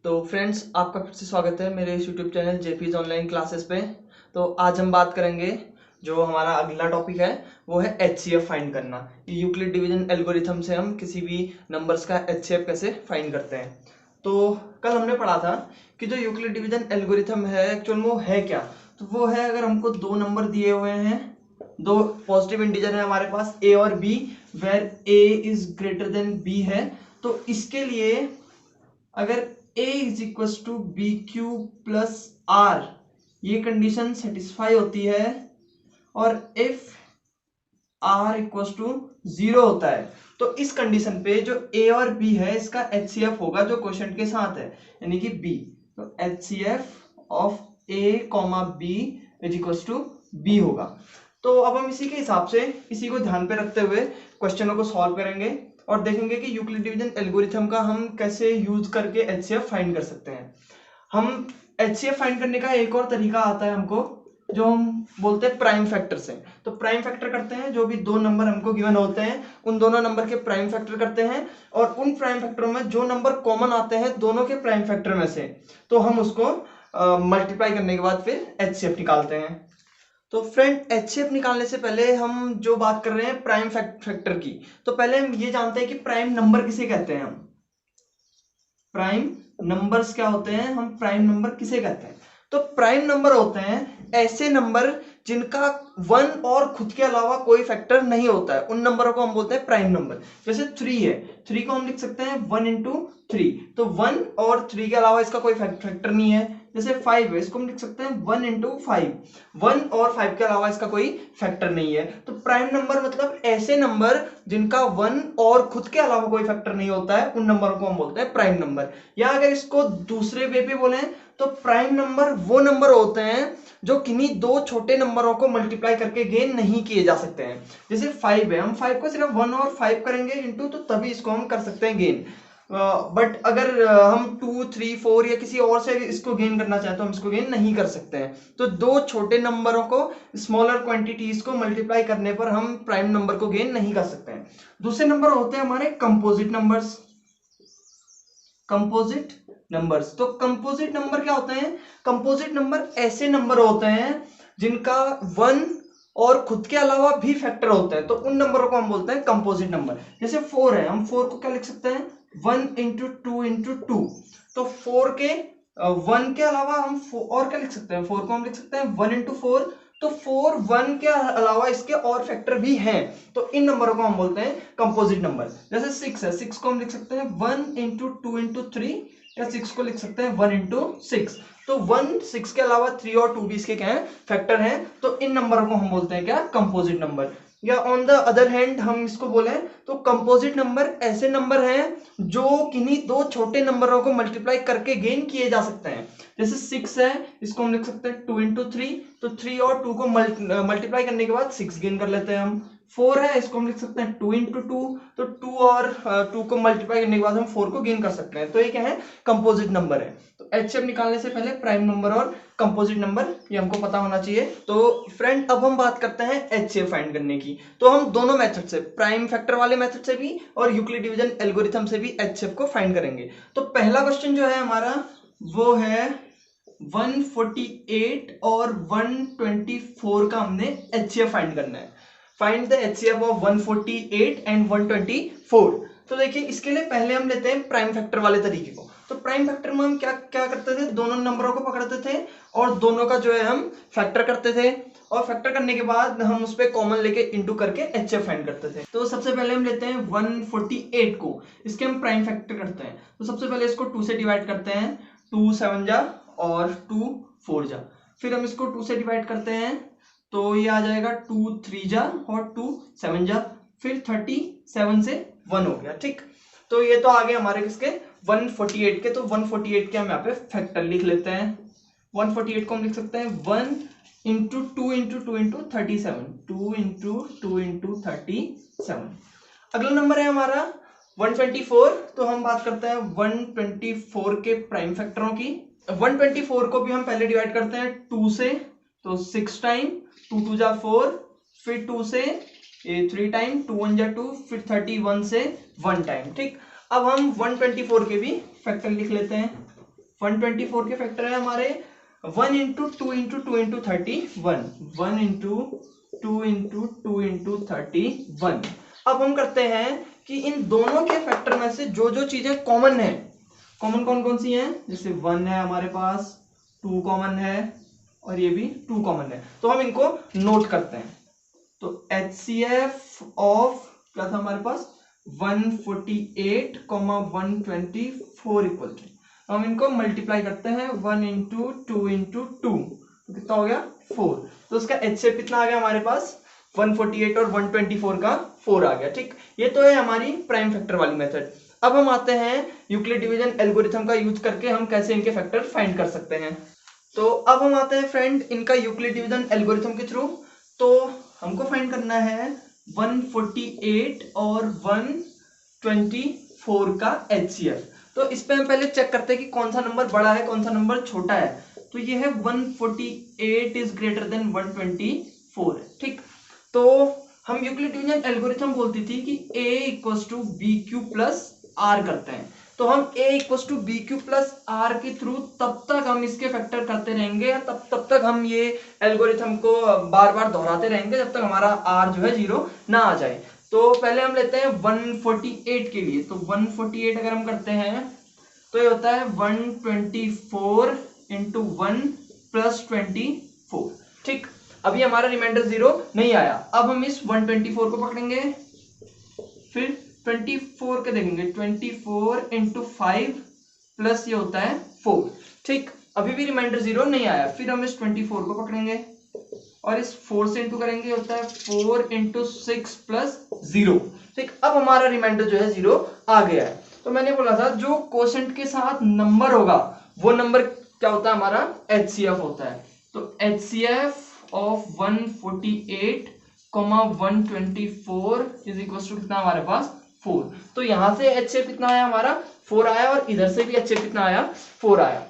तो फ्रेंड्स, आपका फिर से स्वागत है मेरे इस यूट्यूब चैनल जेपीज ऑनलाइन क्लासेस पे। तो आज हम बात करेंगे, जो हमारा अगला टॉपिक है वो है एचसीएफ फाइंड करना। यूक्लिड डिवीजन एल्गोरिथम से हम किसी भी नंबर्स का एचसीएफ कैसे फाइंड करते हैं। तो कल हमने पढ़ा था कि जो यूक्लिड डिवीजन एल्गोरिथम है एक्चुअल में वो है क्या। तो वो है, अगर हमको दो नंबर दिए हुए हैं, दो पॉजिटिव इंटीजर है हमारे पास ए और b, where a is greater than b है, तो इसके लिए अगर a is equal to b q plus r, ये कंडीशन सेटिस्फाई होती है, और इफ r इक्वल टू 0 होता है तो इस कंडीशन पे जो a और b है इसका HCF होगा जो क्वेश्चन के साथ है, यानी कि b। तो HCF of a comma b is equal to b होगा। तो अब हम इसी के हिसाब से, इसी को ध्यान पे रखते हुए क्वेश्चनों को सॉल्व करेंगे और देखेंगे कि यूक्लिड डिवीजन एल्गोरिथम का हम कैसे यूज करके एचसीएफ फाइंड कर सकते हैं। हम एचसीएफ फाइंड करने का एक और तरीका आता है हमको, जो हम बोलते हैं प्राइम फैक्टर से। तो प्राइम फैक्टर करते हैं, जो भी दो नंबर हमको गिवन होते हैं उन दोनों नंबर के प्राइम फैक्टर करते हैं, और उन प्राइम फैक्टरों में जो नंबर कॉमन आते हैं दोनों के प्राइम फैक्टर में से, तो हम उसको मल्टीप्लाई करने के बाद फिर एचसीएफ निकालते हैं। तो फ्रेंड, एचसीएफ निकालने से पहले हम जो बात कर रहे हैं प्राइम फैक्टर की, तो पहले हम ये जानते हैं कि प्राइम नंबर किसे कहते हैं। हम प्राइम नंबर्स क्या होते हैं, हम प्राइम नंबर किसे कहते हैं। तो प्राइम नंबर होते हैं ऐसे नंबर जिनका वन और खुद के अलावा कोई फैक्टर नहीं होता है, उन नंबरों को हम बोलते हैं प्राइम नंबर। जैसे 3 है, 3 को हम लिख सकते हैं 1 इंटू 3, तो 1 और 3 के अलावा इसका कोई फैक्टर नहीं है। जैसे 5 है, इसको हम लिख सकते हैं 1 इंटू 5, 1 और 5 के अलावा इसका कोई फैक्टर नहीं है। तो प्राइम नंबर मतलब ऐसे नंबर जिनका 1 और खुद के अलावा कोई फैक्टर नहीं होता है, उन नंबरों को हम बोलते हैं प्राइम नंबर। या अगर इसको दूसरे वे पे बोले तो प्राइम नंबर वो नंबर होते हैं जो किन्हीं दो छोटे नंबरों को मल्टीप्लाई करके गेन नहीं किए जा सकते हैं। जैसे 5 है, हम 5 को सिर्फ 1 और 5 करेंगे इंटू, तो तभी इसको हम कर सकते हैं गेन। बट अगर हम 2, 3, 4 या किसी और से इसको गेन करना चाहें तो हम इसको गेन नहीं कर सकते हैं। तो दो छोटे नंबरों को स्मॉलर क्वांटिटीज को मल्टीप्लाई करने पर हम प्राइम नंबर को गेन नहीं कर सकते हैं। दूसरे नंबर होते हैं हमारे कंपोजिट नंबर्स। कंपोजिट नंबर्स, तो कंपोजिट नंबर क्या होते हैं, कंपोजिट नंबर ऐसे नंबर होते हैं जिनका 1 और खुद के अलावा भी फैक्टर होता है, तो उन नंबरों को हम बोलते हैं कंपोजिट नंबर। जैसे 4 है, हम 4 को क्या लिख सकते हैं 1 इंटू 2 इंटू 2, तो 4 के 1 के अलावा हम और क्या लिख सकते हैं, 4 को हम लिख सकते हैं 1 इंटू 4, तो 4 1 के अलावा इसके और फैक्टर भी हैं, तो इन नंबरों को हम बोलते हैं कंपोजिट नंबर। जैसे 6 है, 6 को हम लिख सकते हैं 1 इंटू 2 इंटू 3, या 6 को लिख सकते हैं 1 इंटू 6, तो 1 6 के अलावा 3 और 2 भी इसके क्या है, फैक्टर हैं, तो इन नंबरों को हम बोलते हैं क्या, कंपोजिट नंबर। या ऑन द अदर हैंड हम इसको बोले तो कंपोजिट नंबर ऐसे नंबर हैं जो किन्हीं दो छोटे नंबरों को मल्टीप्लाई करके गेन किए जा सकते हैं। जैसे 6 है, इसको हम लिख सकते हैं 2 इंटू 3, तो 3 और 2 को मल्टीप्लाई करने के बाद 6 गेन कर लेते हैं हम। 4 है, इसको हम लिख सकते हैं 2 इंटू 2, तो 2 और 2 को मल्टीप्लाई करने के बाद हम 4 को गेन कर सकते हैं, तो ये क्या है, कंपोजिट नंबर है। तो एचसीएफ निकालने से पहले प्राइम नंबर और कंपोजिट नंबर ये हमको पता होना चाहिए। तो फ्रेंड, अब हम बात करते हैं एचसीएफ फाइंड करने की। तो हम दोनों मेथड से, प्राइम फैक्टर वाले मेथड से भी और यूक्लिड डिवीजन एल्गोरिथम से भी एचसीएफ को फाइंड करेंगे। तो पहला क्वेश्चन जो है हमारा वो है 148 और 124 का हमने एचसीएफ फाइंड करना है। Find the HCF of 148 and 124। तो देखिए, इसके लिए पहले हम लेते हैं प्राइम फैक्टर वाले तरीके को। तो प्राइम फैक्टर में हम क्या क्या करते थे, दोनों नंबरों को पकड़ते थे और दोनों का जो है हम फैक्टर करते थे, और फैक्टर करने के बाद हम उस पर कॉमन लेके इंटू करके एचसीएफ फाइंड करते थे। तो सबसे पहले हम लेते हैं 148 को, इसके हम प्राइम फैक्टर करते हैं। तो सबसे पहले इसको 2 से डिवाइड करते हैं, 2 7 जा और 2 4 जा। फिर हम इसको 2 से डिवाइड करते हैं, तो ये आ जाएगा 2 3 जा और 2 7 जा, फिर 37 से 1 हो गया, ठीक। तो ये तो आगे हमारे किसके, 148 के। तो 148 के हम यहाँ पे फैक्टर लिख लेते हैं। 148 को हम लिख सकते हैं 1 into 2 into 2 into 37, 2 into 2 into 37। अगला नंबर है हमारा 124। तो हम बात करते हैं 124 के प्राइम फैक्टरों की। 124 को भी हम पहले डिवाइड करते हैं 2 से, तो 6 टाइम, 2 2 जा 4, फिर 2 से 3 टाइम, 2 1 जा 2, फिर 31 से 1 टाइम, ठीक। अब हम 124 के भी फैक्टर लिख लेते हैं। 124 के फैक्टर है हमारे 1 into 2 into 2 into 31, 1 into 2 into 2 into 31। अब हम करते हैं कि इन दोनों के फैक्टर में से जो जो चीजें कॉमन है, कॉमन कौन कौन सी हैं, जैसे 1 है हमारे पास, 2 कॉमन है और ये भी 2 कॉमन है, तो हम इनको नोट करते हैं। तो HCF ऑफ क्या था हमारे पास 148, 124 इक्वल टू, हम इनको मल्टीप्लाई करते हैं 1 इंटू 2 इंटू 2, तो कितना हो गया 4। तो उसका HCF कितना आ गया हमारे पास 148 और 124 का 4 आ गया। ठीक, ये तो है हमारी प्राइम फैक्टर वाली मेथड। अब हम आते हैं यूक्लिड डिवीजन एल्गोरिथम का यूज करके हम कैसे इनके फैक्टर फाइंड कर सकते हैं। तो अब हम आते हैं फ्रेंड इनका यूक्लिड डिवीजन एल्गोरिथम के थ्रू। तो हमको फाइंड करना है 148 और 124 का HCF। तो इस पे हम पहले चेक करते हैं कि कौन सा नंबर बड़ा है कौन सा नंबर छोटा है। तो ये है 148 इज ग्रेटर देन 124 है। ठीक, तो हम यूक्लिड डिवीजन एल्गोरिथम बोलती थी कि A equals to b q plus r करते हैं। तो हम A equals to b q plus r के थ्रू तब तक हम इसके फैक्टर करते रहेंगे या तब तक हम ये एल्गोरिथम को बार बार दोहराते रहेंगे जब तक हमारा R जो है 0 ना आ जाए। तो पहले हम लेते हैं 148 के लिए। तो 148 अगर हम करते हैं तो ये होता है 124 इंटू 1 प्लस 24। ठीक, अभी हमारा रिमाइंडर 0 नहीं आया। अब हम इस 124 को पकड़ेंगे, फिर 24 के देखेंगे 24 इंटू 5 प्लस ये होता है 4। ठीक, अभी भी रिमाइंडर 0 नहीं आया। फिर हम इस 24 को पकड़ेंगे और इस 4 से इंटू करेंगे, होता है 4 इंटू 6 प्लस 0। ठीक, अब हमारा रिमाइंडर जो है 0 आ गया है। तो मैंने बोला था जो कोशेंट के साथ नंबर होगा वो नंबर क्या होता है हमारा HCF होता है। तो HCF of 148 124 is equal to कितना हमारे पास 4। तो यहां से HCF कितना आया हमारा 4 आया और इधर से भी HCF कितना आया 4 आया।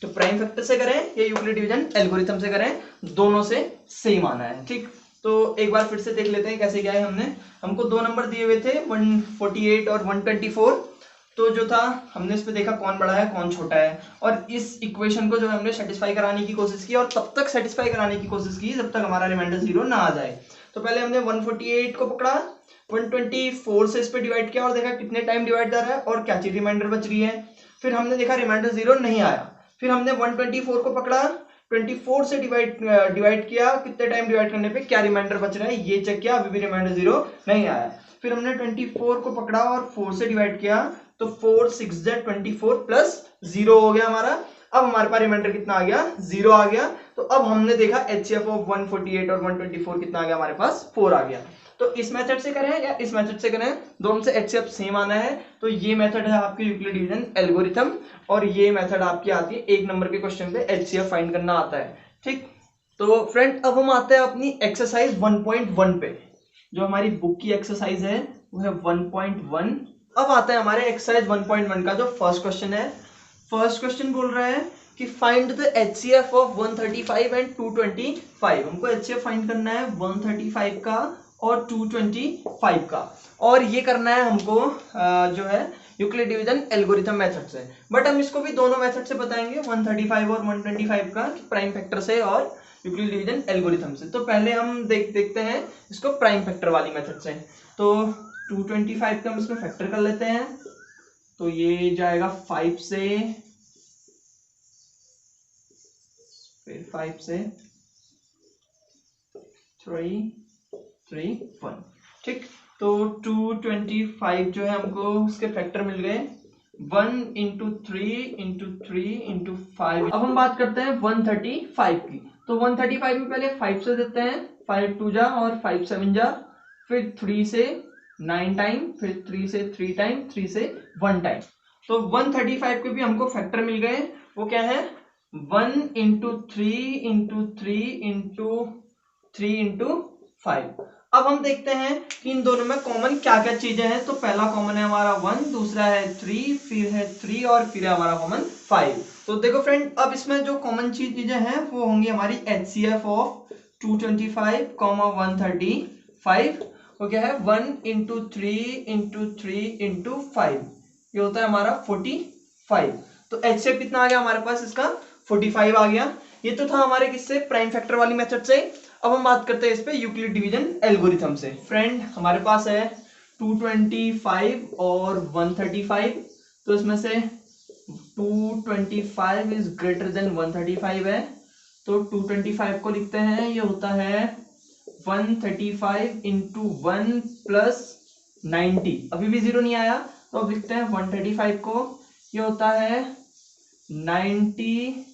तो प्राइम फैक्टर से करें या यूक्लिड डिवीजन एल्गोरिथम से करें, दोनों से सेम आना है। ठीक, तो एक बार फिर से देख लेते हैं कैसे क्या है। हमको दो नंबर दिए हुए थे 148 और 124। तो जो था हमने इस पे देखा कौन बड़ा है कौन छोटा है, और इस इक्वेशन को जो हमने सेटिस्फाई कराने की कोशिश की और तब तक सेटिस्फाई कराने की कोशिश की जब तक हमारा रिमाइंडर 0 ना आ जाए। तो पहले हमने 148 को पकड़ा, 124 से इस पे डिवाइड किया और देखा कितने टाइम डिवाइड कर रहा है और क्या चीज रिमाइंडर बच रही है। फिर हमने देखा रिमाइंडर 0 नहीं आया। फिर हमने 124 को पकड़ा, 24 से डिवाइड किया, कितने टाइम डिवाइड करने पे क्या रिमाइंडर बच रहा है ये चेक किया, अभी भी रिमाइंडर 0 नहीं आया। फिर हमने 24 को पकड़ा और 4 से डिवाइड किया, तो 4 6 24 प्लस 0 हो गया हमारा। अब हमारे पास रिमाइंडर कितना आ गया 0 आ गया। तो अब हमने देखा HCF ऑफ 148 और 124 कितना आ गया हमारे पास 4 आ गया। तो इस मेथड से करें या इस मेथड से करें, दोनों से HCF सेम आना है। तो ये मेथड है आपकी यूक्लिड डिवीजन एल्गोरिथम और ये मेथड आपकी आती है 1 नंबर के क्वेश्चन पे HCF फाइंड करना आता है। ठीक, तो फ्रेंड अब हम आते हैं अपनी एक्सरसाइज 1.1 पे। जो हमारी बुक की एक्सरसाइज है वो है 1.1। अब आता है हमारे एक्सरसाइज 1.1 का जो फर्स्ट क्वेश्चन है। फर्स्ट क्वेश्चन बोल रहा है कि find the HCF of 135 and 225। हमको HCF फाइंड करना है 135 का और 225 का, और ये करना है हमको जो है यूक्लिड डिवीजन एल्गोरिथम मेथड से। बट हम इसको भी दोनों मेथड से बताएंगे, 135 और 125 का, प्राइम फैक्टर से और यूक्लिड डिवीजन एल्गोरिथम से। तो पहले हम देखते हैं इसको प्राइम फैक्टर वाली मेथड से। तो 225 का हम इसमें फैक्टर कर लेते हैं। तो ये जाएगा 5 से, फिर 5 से 3 3 1। ठीक, तो 225 जो है हमको उसके फैक्टर मिल गए 1 इंटू 3 इंटू 3 इंटू 5। अब हम बात करते हैं 135 की। तो 135 में पहले 5 से देते हैं, 5 2 जा और 5 7 जा, फिर 3 से 9 टाइम, फिर 3 से 3 टाइम, 3 से 1 टाइम। तो 135 के भी हमको फैक्टर मिल गए। वो क्या है 1 इंटू 3 इंटू 3 इंटू 3 इंटू 5। अब हम देखते हैं कि इन दोनों में कॉमन क्या क्या चीजें हैं। तो पहला कॉमन है हमारा 1, दूसरा है 3, फिर है 3 और फिर है हमारा कॉमन 5। तो देखो फ्रेंड, अब इसमें जो कॉमन चीजें हैं वो होंगी हमारी HCF ऑफ 225, 135। वो क्या है 1 इंटू 3 इंटू 3 इंटू 5, ये होता है हमारा 45। तो HCF कितना आ गया हमारे पास, इसका 45 आ गया। ये तो था हमारे किससे, प्राइम फैक्टर वाली मेथड से। अब हम बात करते हैं इस पे यूक्लिड डिवीजन एल्गोरिथम से। फ्रेंड हमारे पास है 225 और 135, तो इसमें से 225 इज ग्रेटर देन 135 है, तो 225 को लिखते हैं, ये होता है 135 इंटू 1 प्लस 90, अभी भी जीरो नहीं आया, तो अब लिखते हैं 135 को, ये होता है 90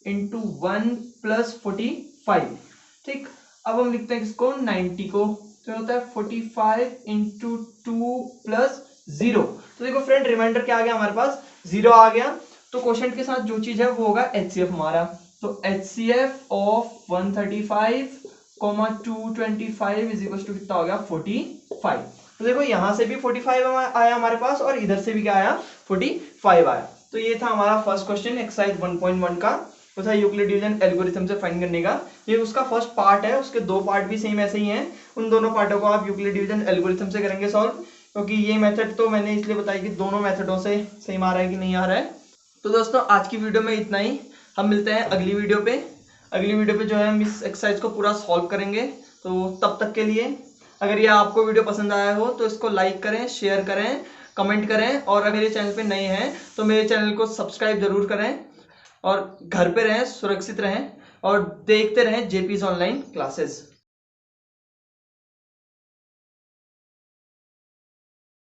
इंटू 1 प्लस 45। ठीक, अब हम लिखते हैं इसको 90 को, तो होता है 45 इंटू 2 प्लस 0। तो देखो फ्रेंड रिमाइंडर क्या आ गया हमारे पास, 0 आ गया। तो क्वेश्चन के साथ जो चीज है वो होगा HCF हमारा। तो HCF of 135 225 is equal to कितना हो गया, 45। तो देखो यहां से भी 45 आया हमारे पास और इधर से भी क्या आया, 45 आया। तो ये था हमारा फर्स्ट क्वेश्चन एक्सरसाइज 1.1 का, वो था यूक्लिड डिवीजन एल्गोरिथम से फाइंड करने का। ये उसका फर्स्ट पार्ट है, उसके दो पार्ट भी सेम ऐसे ही हैं। उन दोनों पार्टों को आप यूक्लिड डिवीजन एल्गोरिथम से करेंगे सॉल्व, क्योंकि ये मेथड तो मैंने इसलिए बताया कि दोनों मेथडों से सेम आ रहा है कि नहीं आ रहा है। तो दोस्तों आज की वीडियो में इतना ही, हम मिलते हैं अगली वीडियो पे। अगली वीडियो पे जो है हम इस एक्सरसाइज को पूरा सॉल्व करेंगे। तो तब तक के लिए अगर ये आपको वीडियो पसंद आया हो तो इसको लाइक करें, शेयर करें, कमेंट करें, और अगर ये चैनल पे नए हैं तो मेरे चैनल को सब्सक्राइब जरूर करें, और घर पे रहें, सुरक्षित रहें, और देखते रहें जेपीज ऑनलाइन क्लासेस।